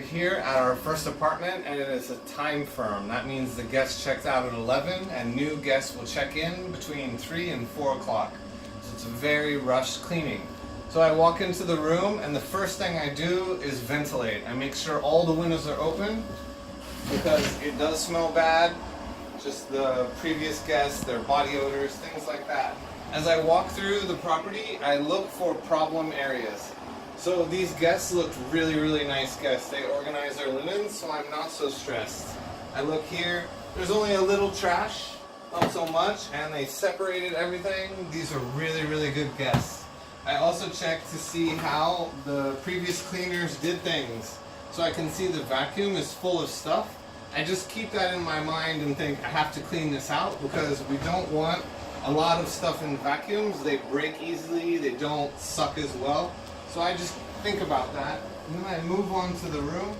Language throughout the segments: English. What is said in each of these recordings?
here at our first apartment, and it is a time firm. That means the guest checks out at 11 and new guests will check in between 3 and 4 o'clock. So it's a very rushed cleaning. So I walk into the room and the first thing I do is ventilate. I make sure all the windows are open because it does smell bad. Just the previous guests, their body odors, things like that. As I walk through the property, I look for problem areas. So these guests looked really nice guests. They organized their linens, so I'm not so stressed. I look here, there's only a little trash, not so much, and they separated everything. These are really good guests. I also check to see how the previous cleaners did things. So I can see the vacuum is full of stuff. I just keep that in my mind and think I have to clean this out because we don't want a lot of stuff in vacuums. They break easily, they don't suck as well. So I just think about that, and then I move on to the room.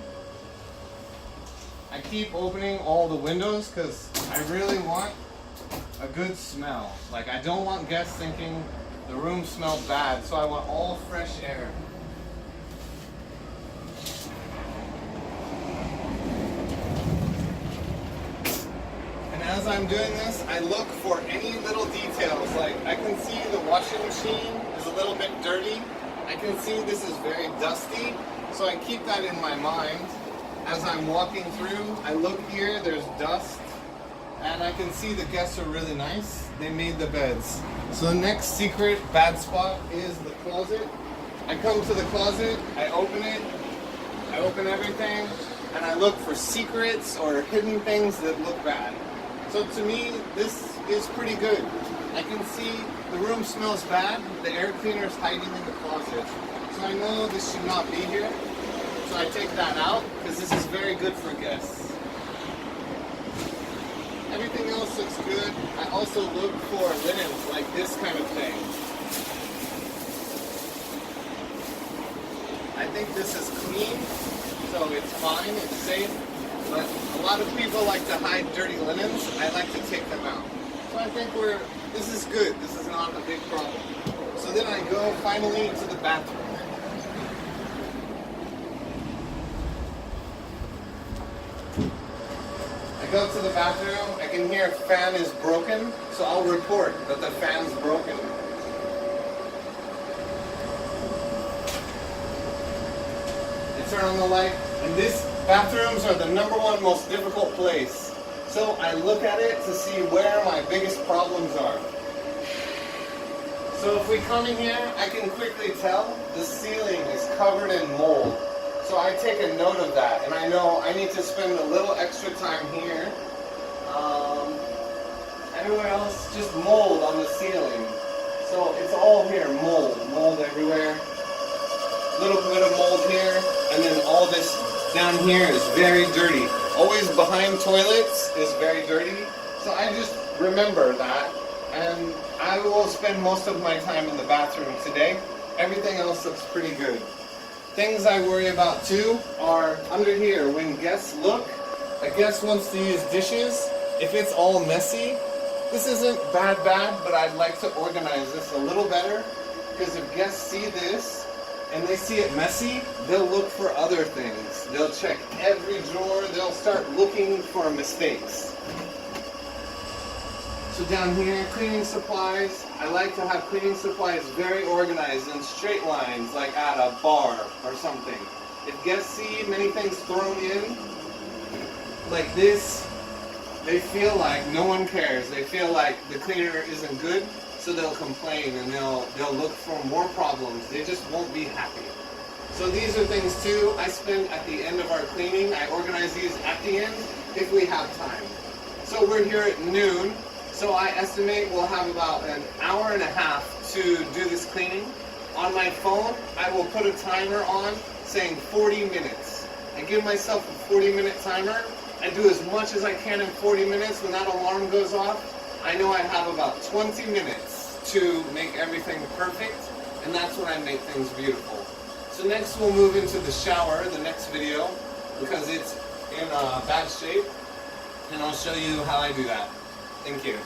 I keep opening all the windows because I really want a good smell. Like, I don't want guests thinking the room smelled bad, so I want all fresh air. And as I'm doing this, I look for any little details. Like, I can see the washing machine is a little bit dirty. I can see this is very dusty, so I keep that in my mind. As I'm walking through, I look here, there's dust, and I can see the guests are really nice. They made the beds. So the next secret bad spot is the closet. I come to the closet, I open it, I open everything, and I look for secrets or hidden things that look bad. So to me, this is pretty good. I can see the room smells bad, the air cleaner's hiding in the closet. So I know this should not be here. So I take that out because this is very good for guests. Everything else looks good. I also look for linens like this kind of thing. I think this is clean, so it's fine, it's safe. But a lot of people like to hide dirty linens. I like to take them out. So I think this is good. This is not a big problem. So then I go finally to the bathroom. I go to the bathroom. I can hear a fan is broken, so I'll report that the fan's broken. I turn on the light, and bathrooms are the #1 most difficult place. So I look at it to see where my biggest problems are. So if we come in here, I can quickly tell the ceiling is covered in mold. So I take a note of that, and I know I need to spend a little extra time here. Everywhere else, just mold on the ceiling. So it's all here, mold everywhere. Little bit of mold here, and then all this down here is very dirty. Always behind toilets is very dirty. So I just remember that, and I will spend most of my time in the bathroom today. Everything else looks pretty good. Things I worry about too are under here. When guests look, a guest wants to use dishes. If it's all messy, this isn't bad, but I'd like to organize this a little better, because if guests see this and they see it messy, they'll look for other things. They'll check every drawer. They'll start looking for mistakes. So down here, cleaning supplies. I like to have cleaning supplies very organized in straight lines, like at a bar or something. If guests see many things thrown in, like this, they feel like no one cares. They feel like the cleaner isn't good, so they'll complain and they'll look for more problems. They just won't be happy. So these are things too I spend at the end of our cleaning. I organize these at the end if we have time. So we're here at noon. So I estimate we'll have about an hour and a half to do this cleaning. On my phone, I will put a timer on saying 40 minutes. I give myself a 40-minute timer. I do as much as I can in 40 minutes. When that alarm goes off, I know I have about 20 minutes to make everything perfect, and that's when I make things beautiful. So next we'll move into the shower, the next video, because it's in bad shape, and I'll show you how I do that. Thank you.